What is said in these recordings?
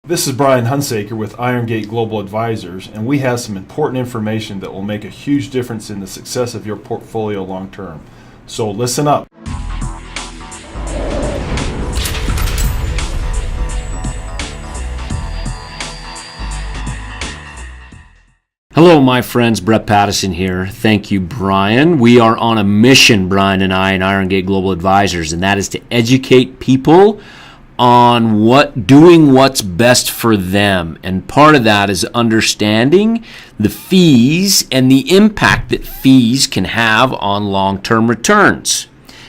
This is Brian Hunsaker with Irongate Global Advisors, and we have some important information that will make a huge difference in the success of your portfolio long term. So listen up. Hello, my friends. Brett Pattison here. Thank you, Brian. We are on a mission, Brian and I, in Irongate Global Advisors, and that is to educate people on doing what's best for them. And part of that is understanding the fees and the impact that fees can have on long-term returns.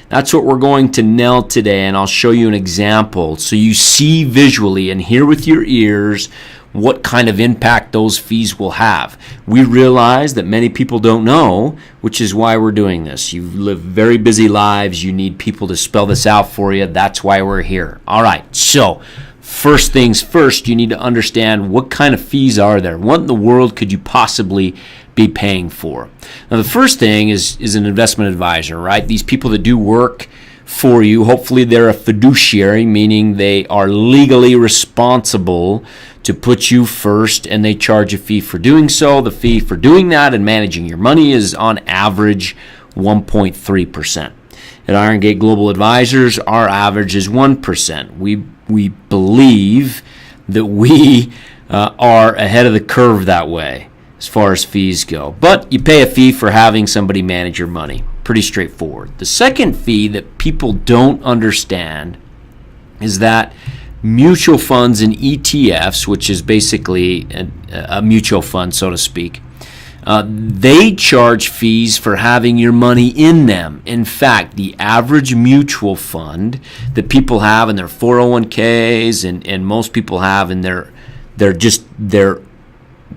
That's what we're going to nail today, and I'll show you an example so you see visually and hear with your ears what kind of impact those fees will have. We realize that many people don't know, which is why we're doing this. You live very busy lives. You need people to spell this out for you. That's why we're here. All right, so first things first, you need to understand what kind of fees are there. What in the world could you possibly be paying for? Now, the first thing is an investment advisor, right? These people that do work for you, hopefully they're a fiduciary, meaning they are legally responsible to put you first, and they charge a fee for doing so. The fee for doing that and managing your money is on average 1.3%. At Irongate Global Advisors, our average is 1%. We believe that we are ahead of the curve that way as far as fees go. But you pay a fee for having somebody manage your money. Pretty straightforward. The second fee that people don't understand is that mutual funds and ETFs, which is basically a mutual fund, so to speak, they charge fees for having your money in them. In fact, the average mutual fund that people have in their 401ks and most people have in their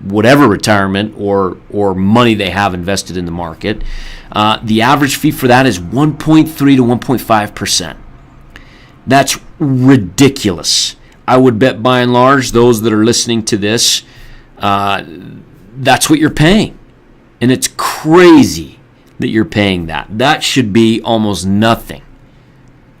whatever retirement or money they have invested in the market, the average fee for that is 1.3 to 1.5%. That's ridiculous. I would bet by and large those that are listening to this, that's what you're paying. And it's crazy that you're paying that. That should be almost nothing.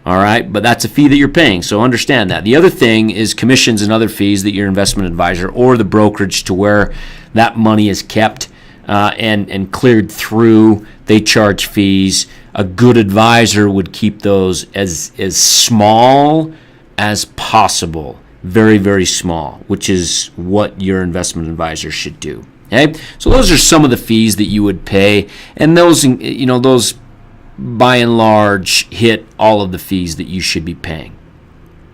All right, but that's a fee that you're paying, so understand that. The other thing is commissions and other fees that your investment advisor or the brokerage to where that money is kept and cleared through. They charge fees. A good advisor would keep those as small as possible, very, very small, which is what your investment advisor should do. Okay, so those are some of the fees that you would pay, and those by and large hit all of the fees that you should be paying.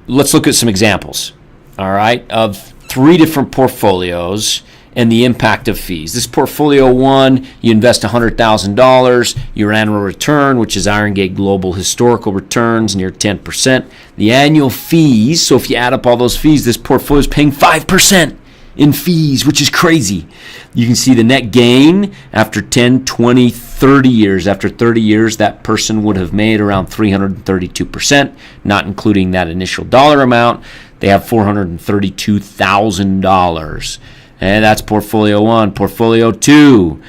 Let's look at some examples, all right, of 3 different portfolios and the impact of fees. This portfolio 1, you invest $100,000, your annual return, which is Irongate Global Historical Returns, near 10%. The annual fees, so if you add up all those fees, this portfolio is paying 5% in fees, which is crazy. You can see the net gain after 10, 20, 30 years. After 30 years, that person would have made around 332%, not including that initial dollar amount. They have $432,000. And that's portfolio 1. Portfolio 2,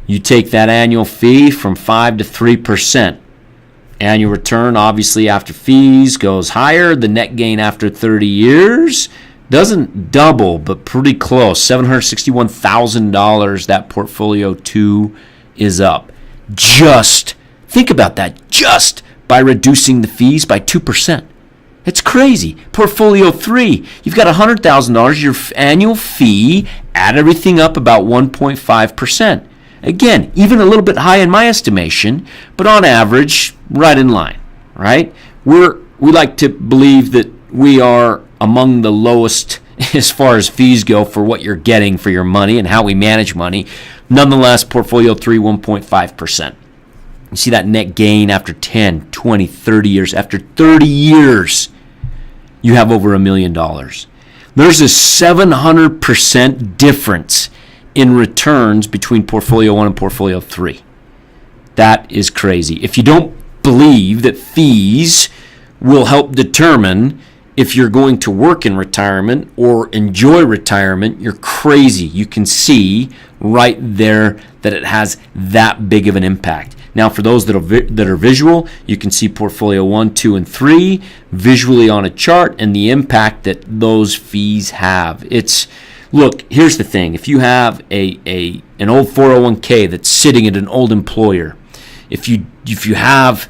you take that annual fee from 5 to 3%. Annual return, obviously, after fees goes higher. The net gain after 30 years doesn't double, but pretty close. $761,000, that portfolio 2 is up. Just, think about that, just by reducing the fees by 2%. It's crazy. Portfolio 3, you've got $100,000, your annual fee, add everything up about 1.5%. Again, even a little bit high in my estimation, but on average, right in line, right? We like to believe that we are among the lowest as far as fees go for what you're getting for your money and how we manage money. Nonetheless, portfolio 3, 1.5%. You see that net gain after 10, 20, 30 years. After 30 years, you have over $1 million. There's a 700% difference in returns between portfolio 1 and portfolio 3. That is crazy. If you don't believe that fees will help determine if you're going to work in retirement or enjoy retirement, you're crazy. You can see right there that it has that big of an impact. Now, for those that are visual, you can see portfolio 1, 2, and 3 visually on a chart and the impact that those fees have. Look, here's the thing. If you have an old 401k that's sitting at an old employer, if you have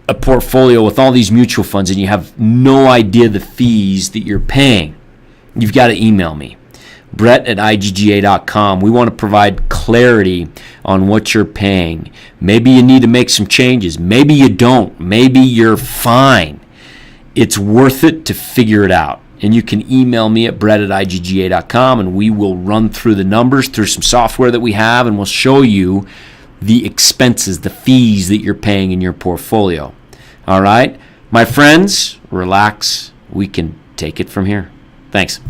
a portfolio with all these mutual funds and you have no idea the fees that you're paying, you've got to email me, Brett@IGGA.com. We want to provide clarity on what you're paying. Maybe you need to make some changes. Maybe you don't. Maybe you're fine. It's worth it to figure it out. And you can email me at Brett@IGGA.com, and we will run through the numbers through some software that we have, and we'll show you the expenses, the fees that you're paying in your portfolio. All right? My friends, relax. We can take it from here. Thanks.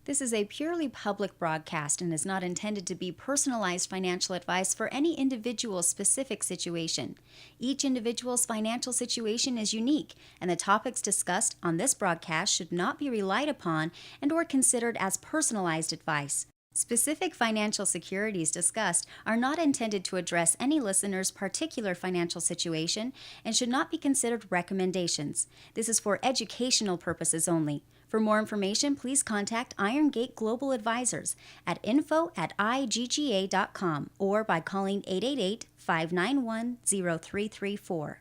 This is a purely public broadcast and is not intended to be personalized financial advice for any individual's specific situation. Each individual's financial situation is unique, and the topics discussed on this broadcast should not be relied upon and or considered as personalized advice. Specific financial securities discussed are not intended to address any listener's particular financial situation and should not be considered recommendations. This is for educational purposes only. For more information, please contact Iron Gate Global Advisors at info@igga.com or by calling 888-591-0334.